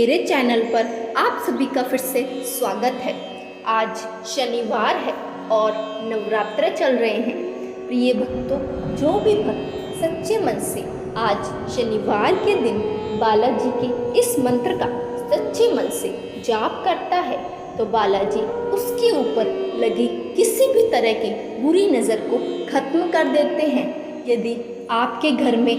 मेरे चैनल पर आप सभी का फिर से स्वागत है। आज शनिवार है और नवरात्र चल रहे हैं। प्रिय भक्तों, जो भी भक्त सच्चे मन से आज शनिवार के दिन बालाजी के इस मंत्र का सच्चे मन से जाप करता है तो बालाजी उसके ऊपर लगी किसी भी तरह की बुरी नज़र को खत्म कर देते हैं। यदि आपके घर में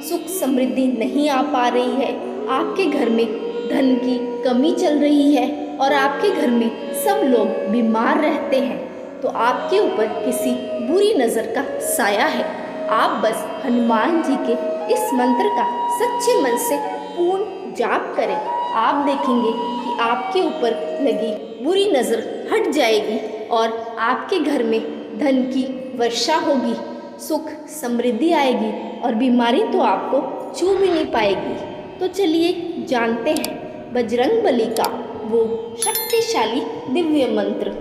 सुख समृद्धि नहीं आ पा रही है, आपके घर में धन की कमी चल रही है और आपके घर में सब लोग बीमार रहते हैं, तो आपके ऊपर किसी बुरी नज़र का साया है। आप बस हनुमान जी के इस मंत्र का सच्चे मन से पूर्ण जाप करें। आप देखेंगे कि आपके ऊपर लगी बुरी नज़र हट जाएगी और आपके घर में धन की वर्षा होगी, सुख समृद्धि आएगी और बीमारी तो आपको छू भी नहीं पाएगी। तो चलिए जानते हैं बजरंगबली का वो शक्तिशाली दिव्य मंत्र।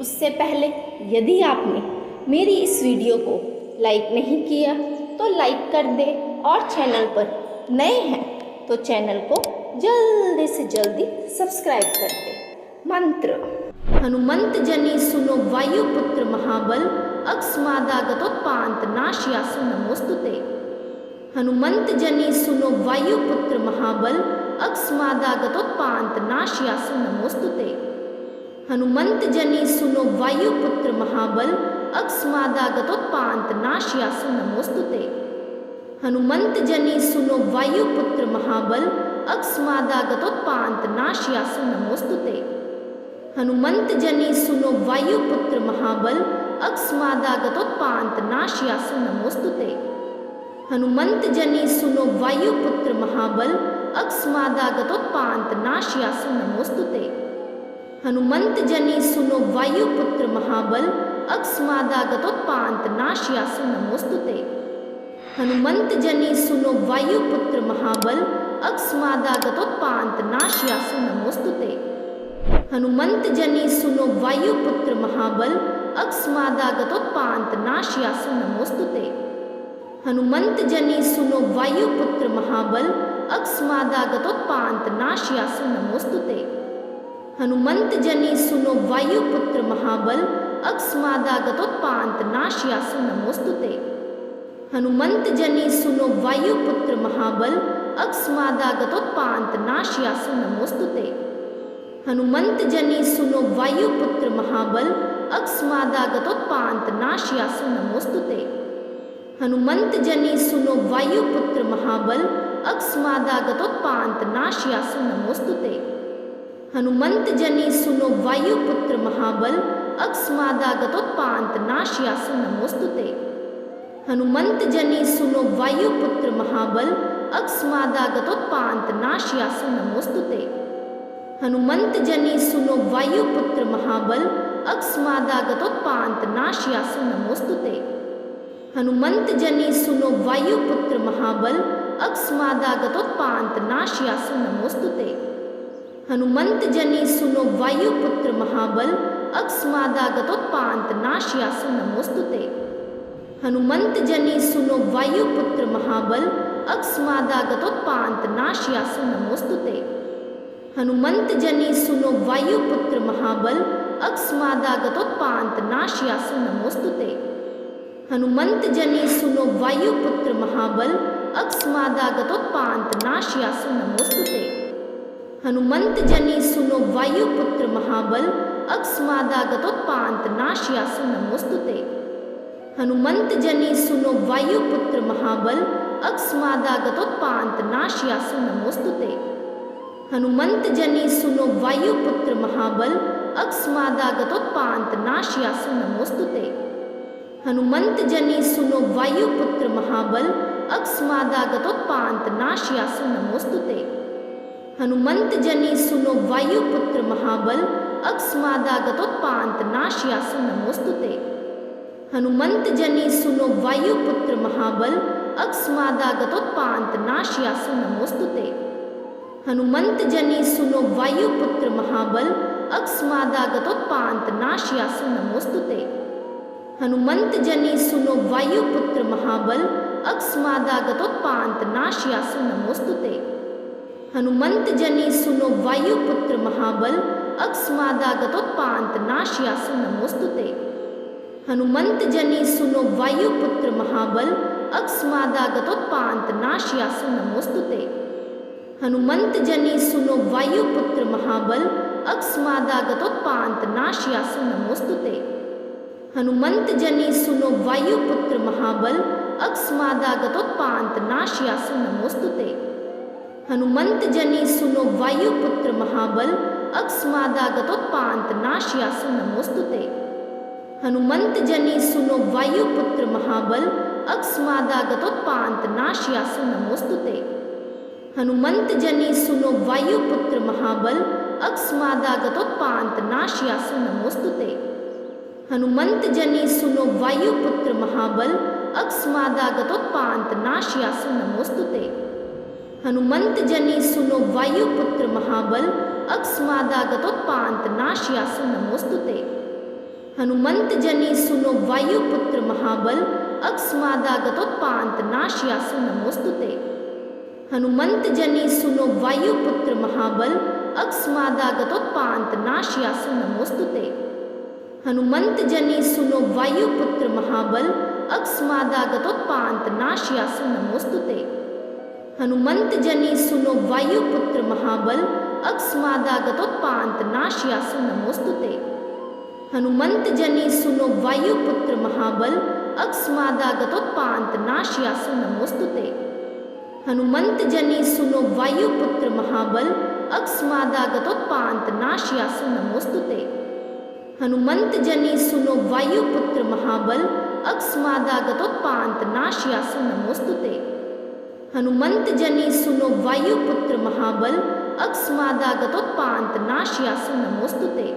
उससे पहले यदि आपने मेरी इस वीडियो को लाइक नहीं किया तो लाइक कर दे और चैनल पर नए हैं तो चैनल को जल्दी से जल्दी सब्सक्राइब कर दे। मंत्र। हनुमंत जनी सुनो वायुपुत्र महाबल, अकस्मादागतोत्पात नाशयासु नमोस्तुते। हनुमंत जनी सुनो वायुपुत्र महाबल, अकस्मादागतोत्पात नाशयासु नमोस्तुते। हनुमंत जनी सुनो वायुपुत्र महाबल, अकस्मादागतोत्पात नाशयासु नमोस्तुते। हनुमंत जनी सुनो वायुपुत्र महाबल, अकस्मादागतोत्पात नाशयासु नमोस्तुते। हनुमंत जनी सुनो वायुपुत्र महाबल, अकस्मादागतोत्पात नाशयासु नमोस्तुते। हनुमंत जनी सुनो वायुपुत्र महाबल, अकस्मादागतोत्पात नाशयासु नमोस्तुते। हनुमंत जनी सुनो वायुपुत्र महाबल, अकस्मादागतोत्पात नाशयासु नमोस्तुते। हनुमंत जनी सुनो वायुपुत्र महाबल, अकस्मादागतोत्पात नाशयासु नमोस्तुते। हनुमंत जनी सुनो वायुपुत्र महाबल, अकस्मादागतोत्पात नाशयासु नमोस्तुते। हनुमंत जनी सुनो वायुपुत्र महाबल, अकस्मादागतोत्पात नाशयासु नमोस्तुते। हनुमंत जनी सुनो वायुपुत्र महाबल, अकस्मादागतोत्पात नाशयासु नमोस्तुते। हनुमंत जनी सुनो वायुपुत्र महाबल, अकस्मादागतोत्पात नाशयासु नमोस्तुते। हनुमंत जनी सुनो वायुपुत्र महाबल, अकस्मादागतोत्पात नाशयासु नमोस्तुते। हनुमंत जनी सुनो वायुपुत्र महाबल, अकस्मादागतोत्पात नाशयासु नमोस्तुते। हनुमंत जनी सुनो वायुपुत्र महाबल, अकस्मादागतोत्पात नाशयासु नमोस्तुते। हनुमंत जनी सुनो वायुपुत्र महाबल, अकस्मादागतोत्पात नाशयासु नमोस्तुते। हनुमंत जनी सुनो वायुपुत्र महाबल, अकस्मादागतोत्पात नाशयासु नमोस्तुते। हनुमंत जनी सुनो वायुपुत्र महाबल, अकस्मादागतोत्पात नाशयासु नमोस्तुते। हनुमंत जनी सुनो वायुपुत्र महाबल, अकस्मादागतोत्पात नाशयासु नमोस्तुते। हनुमंत जनी सुनो वायुपुत्र महाबल, अकस्मादागतोत्पात नाशयासु नमोस्तुते। हनुमंत जनी सुनो वायुपुत्र महाबल, अकस्मादागतोत्पात नाशयासु नमोस्तुते। हनुमंत जनी सुनो वायुपुत्र महाबल, अकस्मादागतोत्पात नाशयासु नमोस्तुते। हनुमंत जनी सुनो वायुपुत्र महाबल, अकस्मादागतोत्पात नाशयासु नमोस्तुते। हनुमंत जनी सुनो वायुपुत्र महाबल, अकस्मादागतोत्पात नाशयासु नमोस्तुते। हनुमंत जनी सुनो वायुपुत्र महाबल, अकस्मादागतोत्पात नाशयासु नमोस्तुते। हनुमंत जनी सुनो वायुपुत्र महाबल, अकस्मादागतोत्पात नाशयासु नमोस्तुते। हनुमंत जनी सुनो वायुपुत्र महाबल, अकस्मादागतोत्पात नाशयासु नमोस्तुते। हनुमंत जनी सुनो वायुपुत्र महाबल, अकस्मादागतोत्पात नाशयासु नमोस्तुते। हनुमंत जनी सुनो वायुपुत्र महाबल, अकस्मादागतोत्पात नाशयासु नमोस्तुते। हनुमंत जनी सुनो वायुपुत्र महाबल, अकस्मादागतोत्पात नाशयासु नमोस्तुते। हनुमंत जनी सुनो वायुपुत्र महाबल, अकस्मादागतोत्पात नाशयासु नमोस्तुते। हनुमंत जनी सुनो वायुपुत्र महाबल, अकस्मादागतोत्पात नाशयासु नमोस्तुते। हनुमंत जनी सुनो वायुपुत्र महाबल, अकस्मादागतोत्पात नाशयासु नमोस्तुते। हनुमंत जनी सुनो वायुपुत्र महाबल, अकस्मादागतोत्पात नाशयासु नमोस्तुते। हनुमंत जनी सुनो वायुपुत्र महाबल, अकस्मादागतोत्पात नाशयासु नमोस्तुते। हनुमंत जनी सुनो वायुपुत्र महाबल, अकस्मादागतोत्पात नाशयासु नमोस्तुते। हनुमंत जनी सुनो वायुपुत्र महाबल, अकस्मादागतोत्पात नाशयासु नमोस्तुते। हनुमंत जनी सुनो वायुपुत्र महाबल, अकस्मादागतोत्पात नाशयासु नमोस्तुते। हनुमंत जनी सुनो वायुपुत्र महाबल, अकस्मादागतोत्पात नाशयासु नमोस्तुते। हनुमंत जनी सुनो वायुपुत्र महाबल, अकस्मादागतोत्पात नाशयासु नमोस्तुते। हनुमंत जनी सुनो वायुपुत्र महाबल, अकस्मादागतोत्पात नाशयासु नमोस्तुते। हनुमंत जनी सुनो वायुपुत्र महाबल, अकस्मादागतोत्पात नाशयासु नमोस्तुते। हनुमंत जनी सुनो वायुपुत्र महाबल, अकस्मादागतोत्पात नाशयासु नमोस्तुते। हनुमंत जनी सुनो वायुपुत्र महाबल, अकस्मादागतोत्पात नाशयासु नमोस्तुते। हनुमंत जनी सुनो वायुपुत्र महाबल, अकस्मादागतोत्पात नाशयासु नमोस्तुते। हनुमंत जनी सुनो वायुपुत्र महाबल, अकस्मादागतोत्पात नाशयासु नमोस्तुते। हनुमंत जनी सुनो वायुपुत्र महाबल, अकस्मादागतोत्पात नाशयासु नमोस्तुते।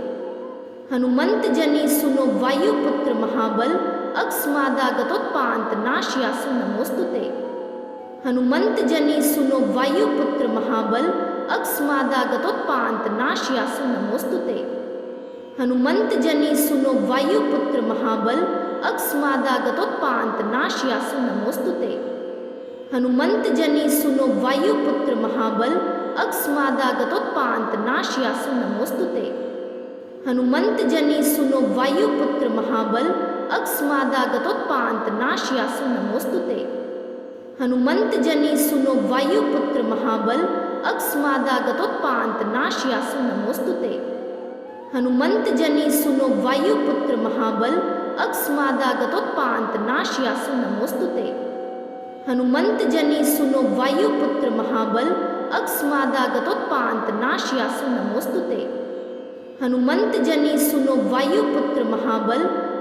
हनुमंत जनी सुनो वायुपुत्र महाबल, अकस्मादागतोत्पात नाशयासु नमोस्तुते। हनुमंत जनी सुनो वायुपुत्र महाबल, अकस्मादागतोत्पात नाशयासु नमोस्तुते। हनुमंत जनी सुनो वायुपुत्र महाबल, अकस्मादागतोत्पात नाशयासु नमोस्तुते। हनुमंत जनी सुनो वायुपुत्र महाबल, अकस्मादागतोत्पात नाशयासु नमोस्तुते। हनुमंत जनी सुनो वायुपुत्र महाबल, अकस्मादागतोत्पात नाशयासु नमोस्तुते। हनुमंत जनी सुनो वायुपुत्र महाबल, अकस्मादागतोत्पात नाशयासु नमोस्तुते। हनुमंत जनी सुनो वायुपुत्र महाबल, अकस्मादागतोत्पात नाशयासु नमोस्तुते। हनुमंत जनी सुनो वायुपुत्र महाबल, अकस्मादागतोत्पात नाशयासु नमोस्तुते। हनुमंत जनी सुनो वायुपुत्र महाबल,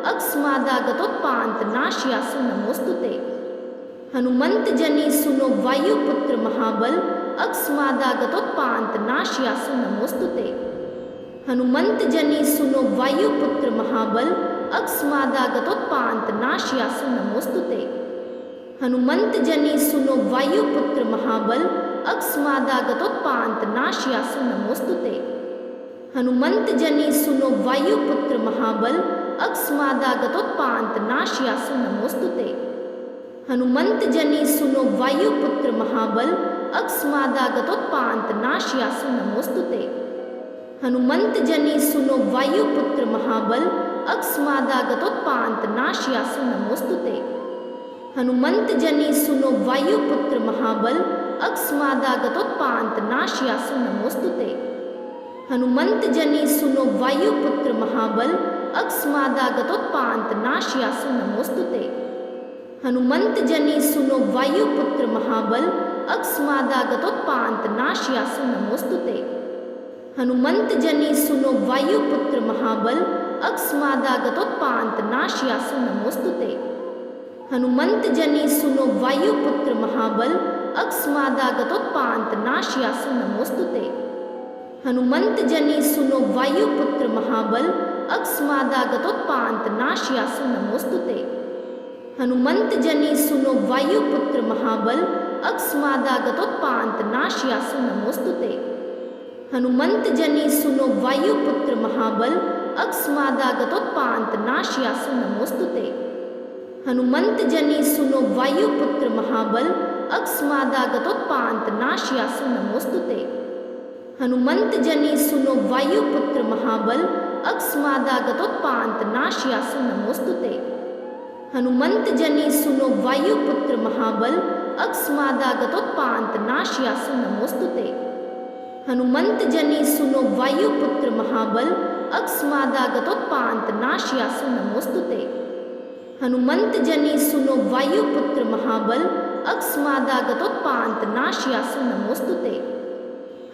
अकस्मादागतोत्पात नाशयासु नमोस्तुते। हनुमंत जनी सुनो वायुपुत्र महाबल, अकस्मादागतोत्पात नाशयासु नमोस्तुते। हनुमंत जनी सुनो वायुपुत्र महाबल, अकस्मादागतोत्पात नाशयासु नमोस्तुते। हनुमंत जनी सुनो वायुपुत्र महाबल, अकस्मादागतोत्पात नाशयासु नमोस्तुते। हनुमंत जनी सुनो वायुपुत्र महाबल, अकस्मादागतोत्पात नाशयासु नमोस्तुते। हनुमंत जनी सुनो वायुपुत्र महाबल, अकस्मादागतोत्पात नाशयासु नमोस्तुते। हनुमंत जनी सुनो वायुपुत्र महाबल, अकस्मादागतोत्पात नाशयासु नमोस्तुते। हनुमंत जनी सुनो वायुपुत्र महाबल, अकस्मादागतोत्पात नाशयासु नमोस्तुते। हनुमंत जनी सुनो वायुपुत्र महाबल, अकस्मादागतोत्पात नाशयासु नमोस्तुते। हनुमंत जनी सुनो वायुपुत्र महाबल, अकस्मादागतोत्पात नाशयासु नमोस्तुते। हनुमंत जनी सुनो वायुपुत्र महाबल, अकस्मादागतोत्पात नाशयासु नमोस्तुते। हनुमंत जनी सुनो वायुपुत्र महाबल, अकस्मादागतोत्पात नाशयासु नमोस्तुते। हनुमंत जनी सुनो वायुपुत्र महाबल, अकस्मादागतोत्पात नाशयासु नमोस्तुते। हनुमंत जनी सुनो वायुपुत्र महाबल, अकस्मादागतोत्पात नाशयासु नमोस्तुते। हनुमंत जनी सुनो वायुपुत्र महाबल, अकस्मादागतोत्पात नाशयासु नमोस्तुते। हनुमंत जनी सुनो वायुपुत्र महाबल, अकस्मादागतोत्पात नाशयासु नमोस्तुते। हनुमंत जनी सुनो वायुपुत्र महाबल अकस्मादागतोत्पात नाशयासु नमोस्तुते। हनुमंत जनी सुनो वायुपुत्र महाबल अकस्मादागतोत्पात नाशयासु नमोस्तुते। हनुमंत जनी सुनो वायुपुत्र महाबल अकस्मादागतोत्पात नाशयासु नमोस्तुते। हनुमंत जनी सुनो वायुपुत्र महाबल अकस्मादागतोत्पात नाशयासु नमोस्तुते।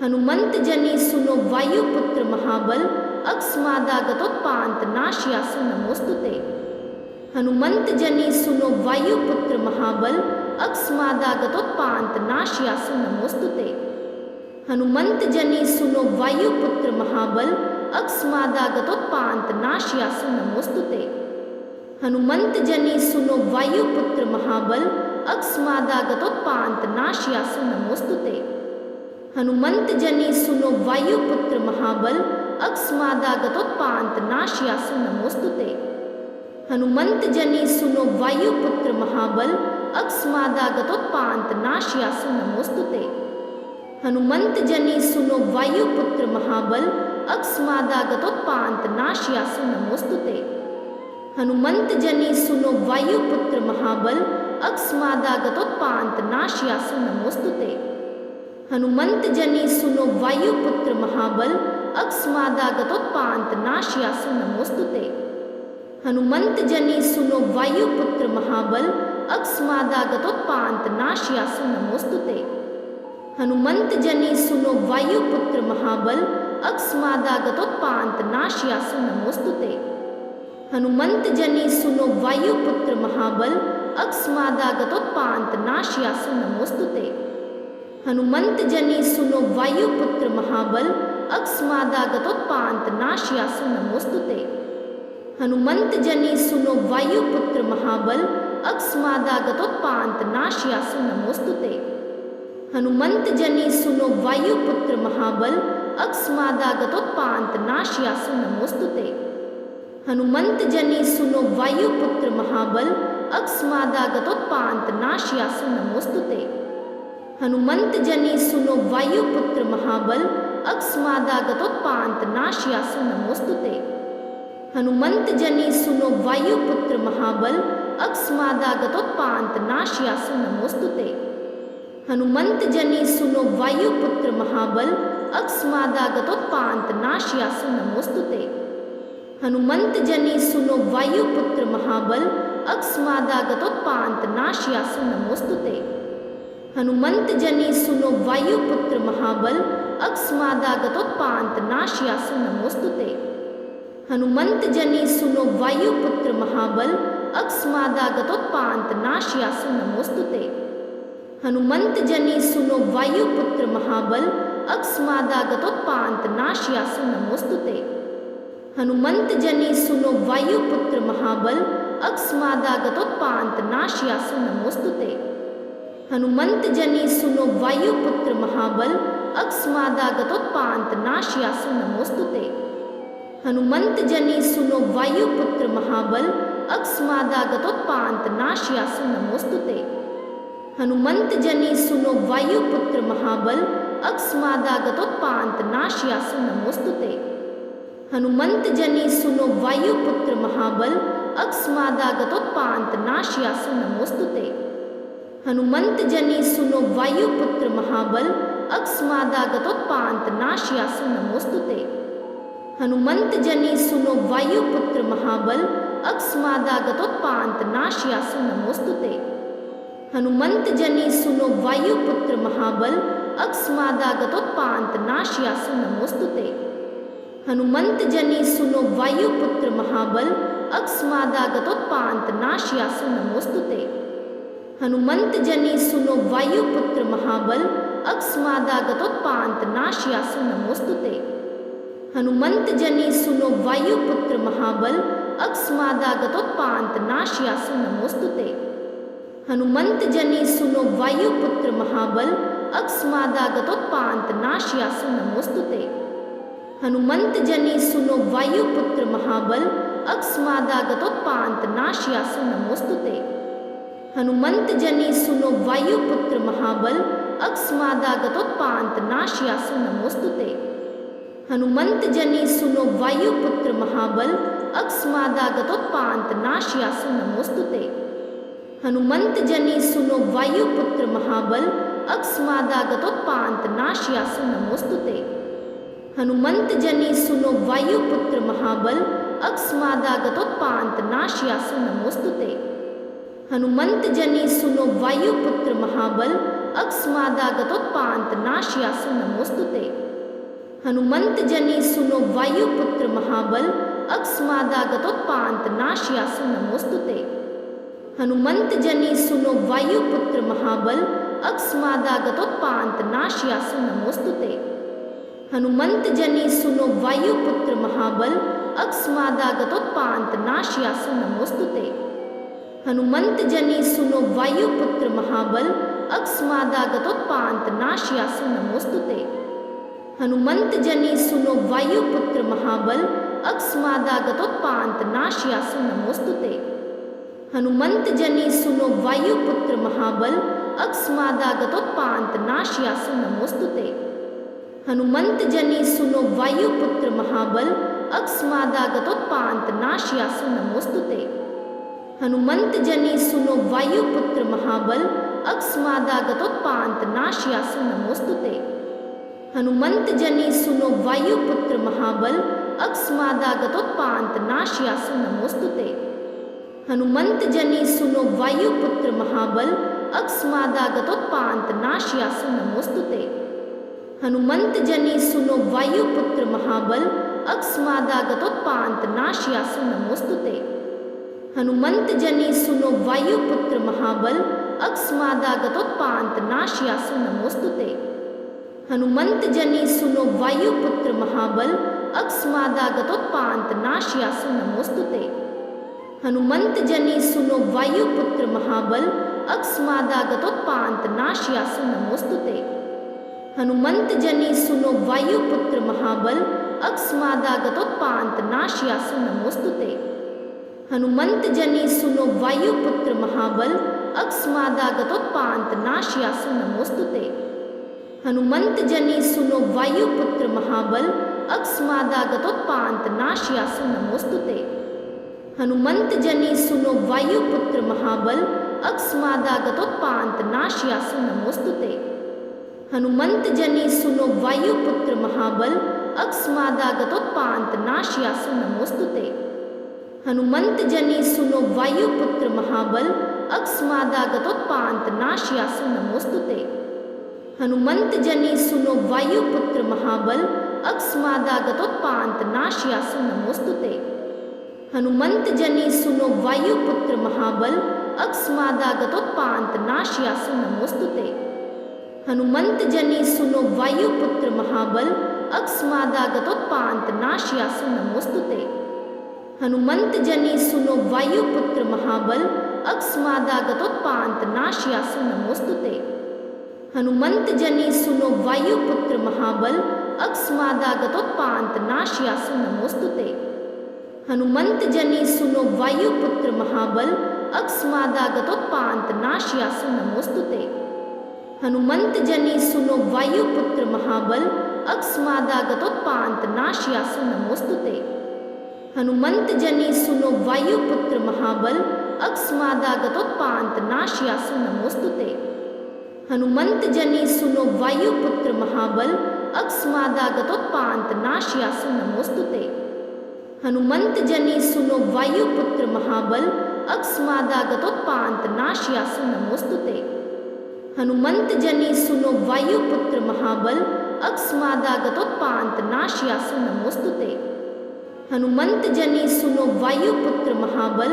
हनुमंत जनी सुनो वायुपुत्र महाबल अकस्मादागतोत्पात नाशयासु नमोस्तुते। हनुमंत जनी सुनो वायुपुत्र महाबल अकस्मादागतोत्पात नाशयासु नमोस्तुते। हनुमंत जनी सुनो वायुपुत्र महाबल अकस्मादागतोत्पात नाशयासु नमोस्तुते। हनुमंत जनी सुनो वायुपुत्र महाबल अकस्मादागतोत्पात नाशयासु नमोस्तुते। हनुमंत जनी सुनो वायुपुत्र महाबल अकस्मादागतोत्पात नाशयासु नमोस्तुते। हनुमंत जनी सुनो वायुपुत्र महाबल अकस्मादागतोत्पात नाशयासु नमोस्तुते। हनुमंत जनी सुनो वायुपुत्र महाबल अकस्मादागतोत्पात नाशयासु नमोस्तुते। हनुमंत जनी सुनो वायुपुत्र महाबल अकस्मादागतोत्पात नाशयासु नमोस्तुते। हनुमंत जनी सुनो वायुपुत्र महाबल अकस्मादागतोत्पात नाशयासु नमोस्तुते। हनुमंत जनी सुनो वायुपुत्र महाबल अकस्मादागतोत्पात नाशयासु नमोस्तुते। हनुमंत जनी सुनो वायुपुत्र महाबल अकस्मादागतोत्पात नाशयासु नमोस्तुते। हनुमंत जनी सुनो वायुपुत्र महाबल अकस्मादागतोत्पात नाशयासु नमोस्तुते। हनुमंत जनी सुनो वायुपुत्र महाबल अकस्मादागतोत्पात नाशयासु नमोस्तुते। हनुमंत जनी सुनो वायुपुत्र महाबल अकस्मादागतोत्पात नाशयासु नमोस्तुते। हनुमंत जनी सुनो वायुपुत्र महाबल अकस्मादागतोत्पात नाशयासु नमोस्तुते। हनुमंत जनी सुनो वायुपुत्र महाबल अकस्मादागतोत्पात नाशयासु नमोस्तुते। हनुमंत जनी सुनो वायुपुत्र महाबल अकस्मादागतोत्पात नाशयासु नमोस्तुते। हनुमंत जनी सुनो वायुपुत्र महाबल अकस्मादागतोत्पात नाशयासु नमोस्तुते। हनुमंत जनी सुनो वायुपुत्र महाबल अकस्मादागतोत्पात नाशयासु नमोस्तुते। हनुमंत जनी सुनो वायुपुत्र महाबल अकस्मादागतोत्पात नाशयासु नमोस्तुते। हनुमंत जनी सुनो वायुपुत्र महाबल अकस्मादागतोत्पात नाशयासु नमोस्तुते। हनुमंत जनी सुनो वायुपुत्र महाबल अकस्मादागतोत्पात नाशयासु नमोस्तुते। हनुमंत जनी सुनो वायुपुत्र महाबल अकस्मादागतोत्पात नाशयासु नमोस्तुते। हनुमंत जनी सुनो वायुपुत्र महाबल अकस्मादागतोत्पात नाशयासु नमोस्तुते। हनुमंत जनी सुनो वायुपुत्र महाबल अकस्मादागतोत्पात नाशयासु नमोस्तुते। हनुमंत जनी सुनो वायुपुत्र महाबल अकस्मादागतोत्पात नाशयासु नमोस्तुते। हनुमंत जनी सुनो वायुपुत्र महाबल अकस्मादागतोत्पात नाशयासु नमोस्तुते। हनुमंत जनी सुनो वायुपुत्र महाबल अकस्मादागतोत्पात नाशयासु नमोस्तुते। हनुमंत जनी सुनो वायुपुत्र महाबल अकस्मादागतोत्पात नाशयासु नमोस्तुते। हनुमंत जनी सुनो वायुपुत्र महाबल अकस्मादागतोत्पात नाशयासु नमोस्तुते। हनुमंत जनी सुनो वायुपुत्र महाबल अकस्मादागतोत्पात नाशयासु नमोस्तुते। हनुमंत जनी सुनो वायुपुत्र महाबल अकस्मादागतोत्पात नाशयासु नमोस्तुते। हनुमंत जनी सुनो वायुपुत्र महाबल अकस्मादागतोत्पात नाशयासु नमोस्तुते। हनुमंत जनी सुनो वायुपुत्र महाबल अकस्मादागतोत्पात नाशयासु नमोस्तुते। हनुमंत जनी सुनो वायुपुत्र महाबल अकस्मादागतोत्पात नाशयासु नमोस्तुते। हनुमंत जनी सुनो वायुपुत्र महाबल अकस्मादागतोत्पात नाशयासु नमोस्तुते। हनुमंत जनी सुनो वायुपुत्र महाबल अकस्मादागतोत्पात नाशयासु नमोस्तुते। हनुमंत जनी सुनो वायुपुत्र महाबल अकस्मादागतोत्पात नाशयासु नमोस्तुते। हनुमंत जनी सुनो वायुपुत्र महाबल अकस्मादागतोत्पात नाशयासु नमोस्तुते। हनुमंत जनी सुनो वायुपुत्र महाबल अकस्मादागतोत्पात नाशयासु नमोस्तुते। हनुमंत जनी सुनो वायुपुत्र महाबल अकस्मादागतोत्पात नाशयासु नमोस्तुते। हनुमंत जनी सुनो वायुपुत्र महाबल अकस्मादागतोत्पात नाशयासु नमोस्तुते। हनुमंत जनी सुनो वायुपुत्र महाबल अकस्मादागतोत्पात नाशयासु नमोस्तुते। हनुमंत जनी सुनो वायुपुत्र महाबल अकस्मादागतोत्पात नाशयासु नमोस्तुते। हनुमंत जनी सुनो वायुपुत्र महाबल अकस्मादागतोत्पात नाशयासु नमोस्तुते। हनुमंत जनी सुनो वायुपुत्र महाबल अकस्मादागतोत्पात नाशयासु नमोस्तुते। हनुमंत जनी सुनो वायुपुत्र महाबल अकस्मादागतोत्पात नाशयासु नमोस्तुते। हनुमंत जनी सुनो वायुपुत्र महाबल अकस्मादागतोत्पात नाशयासु नमोस्तुते। हनुमंत जनी सुनो वायुपुत्र महाबल अकस्मादागतोत्पात नाशयासु नमोस्तुते। हनुमंत जनी सुनो वायुपुत्र महाबल अकस्मादागतोत्पात नाशयासु नमोस्तुते। हनुमंत जनी सुनो वायुपुत्र महाबल अकस्मादागतोत्पात नाशयासु नमोस्तुते। हनुमंत जनी सुनो वायुपुत्र महाबल अकस्मादागतोत्पात नाशयासु नमोस्तुते। हनुमंत जनी सुनो वायुपुत्र महाबल अकस्मादागतोत्पात नाशयासु नमोस्तुते। हनुमंत जनी सुनो वायुपुत्र महाबल अकस्मादागतोत्पात नाशयासु नमोस्तुते। हनुमंत जनी सुनो वायुपुत्र महाबल अकस्मादागतोत्पात नाशयासु नमोस्तुते। हनुमंत जनी सुनो वायुपुत्र महाबल अकस्मादागतोत्पात नाशयासु नमोस्तुते। हनुमंत जनी सुनो वायुपुत्र महाबल अकस्मादागतोत्पात नाशयासु नमोस्तुते। हनुमंत जनी सुनो वायुपुत्र महाबल अकस्मादागतोत्पात नाशयासु नमोस्तुते। हनुमंत जनी सुनो वायुपुत्र महाबल अकस्मादागतोत्पात नाशयासु नमोस्तुते। हनुमंत जनी सुनो वायुपुत्र महाबल अकस्मादागतोत्पात नाशयासु नमोस्तुते। हनुमंत जनी सुनो वायुपुत्र महाबल अकस्मादागतोत्पात नाशयासु नमोस्तुते। हनुमंत जनी सुनो वायुपुत्र महाबल अकस्मादागतोत्पात नाशयासु नमोस्तुते। हनुमंत जनी सुनो वायुपुत्र महाबल अकस्मादागतोत्पात नाशयासु नमोस्तुते। हनुमंत जनी सुनो वायुपुत्र महाबल अकस्मादागतोत्पात नाशयासु नमोस्तुते। हनुमंत जनी सुनो वायुपुत्र महाबल अकस्मादागतोत्पात नाशयासु नमोस्तुते। हनुमंत जनी सुनो वायुपुत्र महाबल अकस्मादागतोत्पात नाशयासु नमोस्तुते। हनुमंत जनी सुनो वायुपुत्र महाबल अकस्मादागतोत्पात नाशयासु नमोस्तुते। हनुमंत जनी सुनो वायुपुत्र महाबल अकस्मादागतोत्पात नाशयासु नमोस्तुते। हनुमंत जनी सुनो वायुपुत्र महाबल अकस्मादागतोत्पात नाशयासु नमोस्तुते। हनुमंत जनी सुनो वायुपुत्र महाबल अकस्मादागतोत्पात नाशयासु नमोस्तुते। हनुमंत जनी सुनो वायुपुत्र महाबल अकस्मादागतोत्पात नाशयासु नमोस्तुते। हनुमंत जनी सुनो वायुपुत्र महाबल अकस्मादागतोत्पात नाशयासु नमोस्तुते। हनुमंत जनी सुनो वायुपुत्र महाबल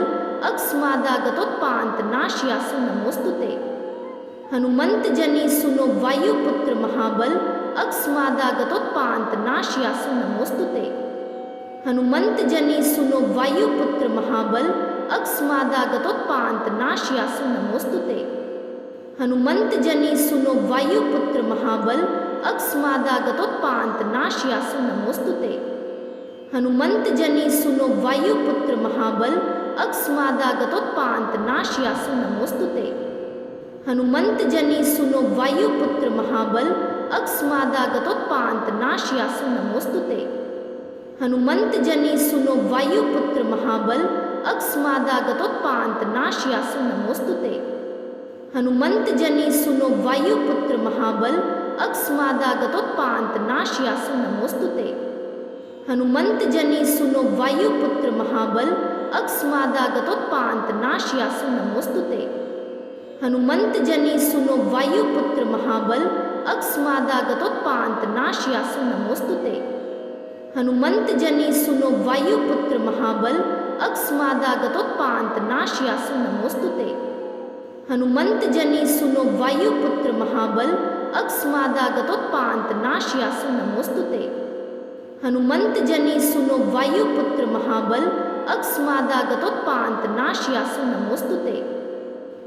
अकस्मादागतोत्पात नाशयासु नमोस्तुते। हनुमंत जनी सुनो वायुपुत्र महाबल अकस्मादागतोत्पात नाशयासु नमोस्तुते। हनुमंत जनी सुनो वायुपुत्र महाबल अकस्मादागतोत्पात नाशयासु नमोस्तुते। हनुमंत जनी सुनो वायुपुत्र महाबल अकस्मादागतोत्पात नाशयासु नमोस्तुते। हनुमंत जनी सुनो वायुपुत्र महाबल, अकस्मादागतोत्पात नाशयासु नमोस्तुते। हनुमंत जनी सुनो वायुपुत्र महाबल, अकस्मादागतोत्पात नाशयासु नमोस्तुते। हनुमंत जनी सुनो वायुपुत्र महाबल, अकस्मादागतोत्पात नाशयासु नमोस्तुते। हनुमंत जनी सुनो वायुपुत्र महाबल, अकस्मादागतोत्पात नाशयासु नमोस्तुते। हनुमंत जनी सुनो वायुपुत्र महाबल, अकस्मादागतोत्पात नाशयासु नमोस्तुते। हनुमंत जनी सुनो वायुपुत्र महाबल, अकस्मादागतोत्पात नाशयासु नमोस्तुते। हनुमंत जनी सुनो वायुपुत्र महाबल, अकस्मादागतोत्पात नाशयासु नमोस्तुते। हनुमंत जनी सुनो वायुपुत्र महाबल, अकस्मादागतोत्पात नाशयासु नमोस्तुते। हनुमंत जनी सुनो वायुपुत्र महाबल, अकस्मादागतोत्पात नाशयासु नमोस्तुते।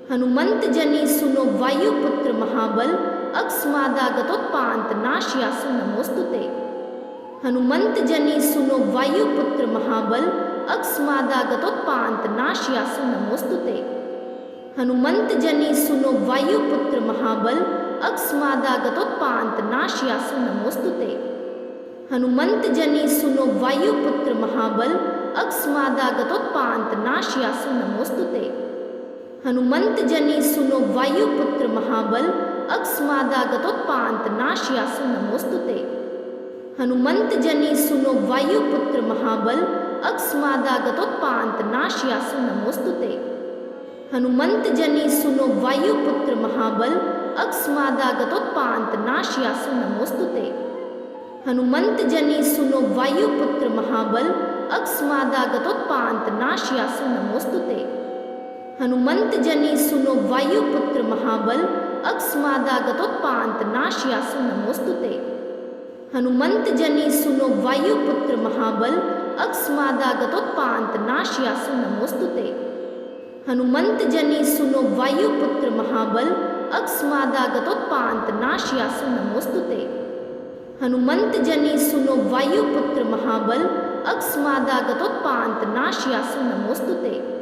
हनुमंत जनी सुनो वायुपुत्र महाबल, अकस्मादागतोत्पात नाशयासु नमोस्तुते। हनुमंत जनी सुनो वायुपुत्र महाबल, अकस्मादागतोत्पात नाशयासु नमोस्तुते। हनुमंत जनी सुनो वायुपुत्र महाबल, अकस्मादागतोत्पात नाशयासु नमोस्तुते। हनुमंत जनी सुनो वायुपुत्र महाबल, अकस्मादागतोत्पात नाशयासु नमोस्तुते। हनुमंत जनी सुनो वायुपुत्र महाबल, अकस्मादागतोत्पात नाशयासु नमोस्तुते। हनुमंत जनी सुनो वायुपुत्र महाबल, अकस्मादागतोत्पात नाशयासु नमोस्तुते। हनुमंत जनी सुनो वायुपुत्र महाबल, अकस्मादागतोत्पात नाशयासु नमोस्तुते। हनुमंत जनी सुनो वायुपुत्र महाबल, अकस्मादागतोत्पात नाशयासु नमोस्तुते। हनुमंत जनी सुनो वायुपुत्र महाबल, अकस्मादागतोत्पात नाशयासु नमोस्तुते। हनुमंत जनी सुनो वायुपुत्र महाबल, अकस्मादागतोत्पात नाशयासु नमोस्तुते। हनुमंत जनी सुनो वायुपुत्र महाबल, अकस्मादागतोत्पात नाशयासु नमोस्तुते। हनुमंत जनी सुनो वायुपुत्र महाबल, अकस्मादागतोत्पात नाशयासु नमोस्तुते।